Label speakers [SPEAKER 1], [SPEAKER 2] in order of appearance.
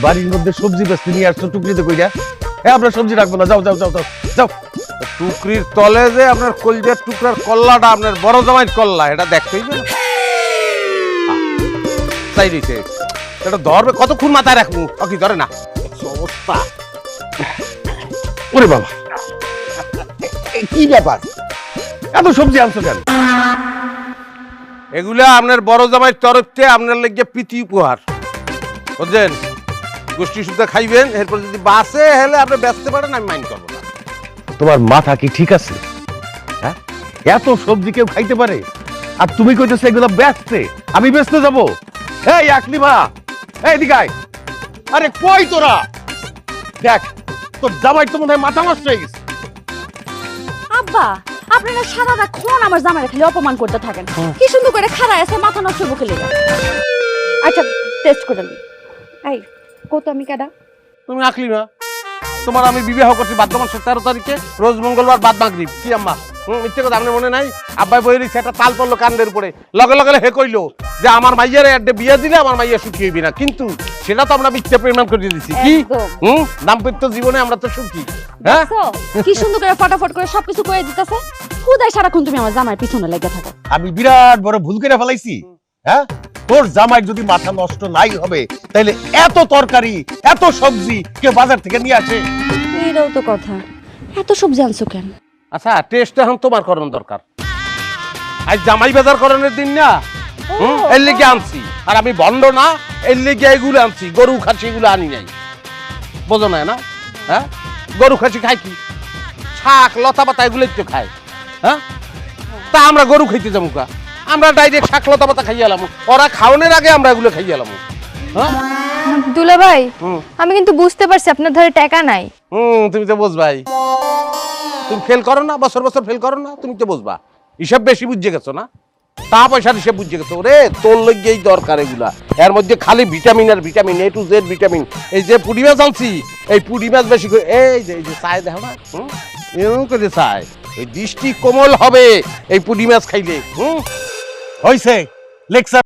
[SPEAKER 1] বাড়ির মধ্যে সবজি বেচতে নিয়ে আসছো টুকরিতে কইরা। হ্যাঁ, আমরা সবজি রাখবো না, যাও যাও যাও যাও যাও।
[SPEAKER 2] টুকরির তলে যে আপনার কলজার টুকরার কল্লাটা আপনার বড় জামাইয়ের কল্লা, এটা দেখতেই না তাই দিছে। এটা ধরবে কতক্ষণ মাথায় রাখবো, কি ধরে না অবস্থা।
[SPEAKER 1] ওরে বাবা,
[SPEAKER 3] কি ব্যাপার?
[SPEAKER 1] এত সবজি আনছো কেন?
[SPEAKER 2] এগুলা আপনার বড় জামাইয়ের তরফ থেকে আপনার লেগে প্রীতি উপহার, বুঝছেন? গোষ্ঠী সুদ্ধা খাইবেন, এরপর যদি বাসে হেলে আপনি বেচতে পারেন, আমি মাইন্ড করবো না।
[SPEAKER 1] তোমার মাথা কি ঠিক আছে? হ্যাঁ, এত সবজি কেউ খাইতে পারে? আর তুমি কইতেছো এগুলো বেচতে, আমি বেচতে যাবো? এই আকলিমা, এই দিকে আয়। আরে কই তোরা? দেখ, তোর জামাই তো মনে হয় মাথা নষ্ট হয়ে গেছে।
[SPEAKER 4] আব্বা, আপনারা সারাক্ষণ আমার জামাইরে খালি অপমান করতে থাকেন। কি সুন্দর করে খাড়ায় আছে, মাথা নষ্ট বুকে লেগে। আচ্ছা, টেস্ট করে নি। এই কত আমি কেডা?
[SPEAKER 2] তুমি আকলি না, তোমার আমি বিবাহ করছি ভাদ্র মাসের 13 তারিখে, রোজ মঙ্গলবার বাদ মাগরিব। কি আম্মা মিথ্যে কথা আপনার মনে নাই? আব্বাই বই রয়েছে, একটা তাল পড়লো কান্দের উপরে, লগে লগে হে কইলো যে আমার মাইয়ার একটা বিয়ে দিলে আমার মাইয়া সুখী হইবি না, কিন্তু সেটা তো আমরা মিথ্যে প্রমাণ করে দিয়েছি। কি দাম্পত্য জীবনে আমরা তো সুখী। হ্যাঁ,
[SPEAKER 4] দেখছো কি সুন্দর করে ফটাফট করে সবকিছু কয়ে দিতেছে। খুদাই সারাক্ষণ তুমি আমার জামাইয়ের পিছনে লেগে থাকো।
[SPEAKER 1] আমি বিরাট বড় ভুল করে ফেলাইছি। হ্যাঁ, তোর জামাই যদি মাথা নষ্ট নাই হবে, তাহলে এত তরকারি এত সবজি কেউ বাজার থেকে নিয়ে আসে?
[SPEAKER 4] এটাও তো কথা। এত সবজি আনছো কেন?
[SPEAKER 2] আচ্ছা, টেস্ট এখন তোমার করানো দরকার। আজ জামাই বাজার করানোর দিন না, এর লেগে আনছি। আর আমি ভণ্ড না, এর লেগে এগুলো আনছি। গরু খাসি এগুলো আনি নাই, বোঝো না? হ্যাঁ, গরু খাসি খাই কি? শাক লতা পাতা এগুলোই তো খায়। হ্যাঁ, তা আমরা গরু খাইতে যাবো কা? আমরা ডাইরেক্ট শাক লতা পাতা খাইয়ে এলাম, ওরা খাওয়ানোর আগে আমরা এগুলো খাইয়ে এলাম। হ্যাঁ,
[SPEAKER 5] দুলা ভাই, আমি কিন্তু বুঝতে পারছি আপনার ধারে টাকা নাই।
[SPEAKER 2] তুমি তো বুঝবাই। তুমি ফেল করো না, বছর বছর ফেল করো না, তুমি তো বুঝবা। হিসাব বেশি বুঝে গেছো না, টা পয়সার হিসাব বুঝে গেছো। ওরে তোর লইগেই দরকার এগুলা। এর মধ্যে খালি vitamin R vitamin, A to Z vitamin. এই যে পুঁটি মাছ আনছি, এই পুঁটি মাছ বেশি করে এই যে চায় দেখো না, এরকম করে চায়। এই দৃষ্টি কোমল হবে এই পুঁটি মাছ খাইলে।
[SPEAKER 1] হইছে লেকচার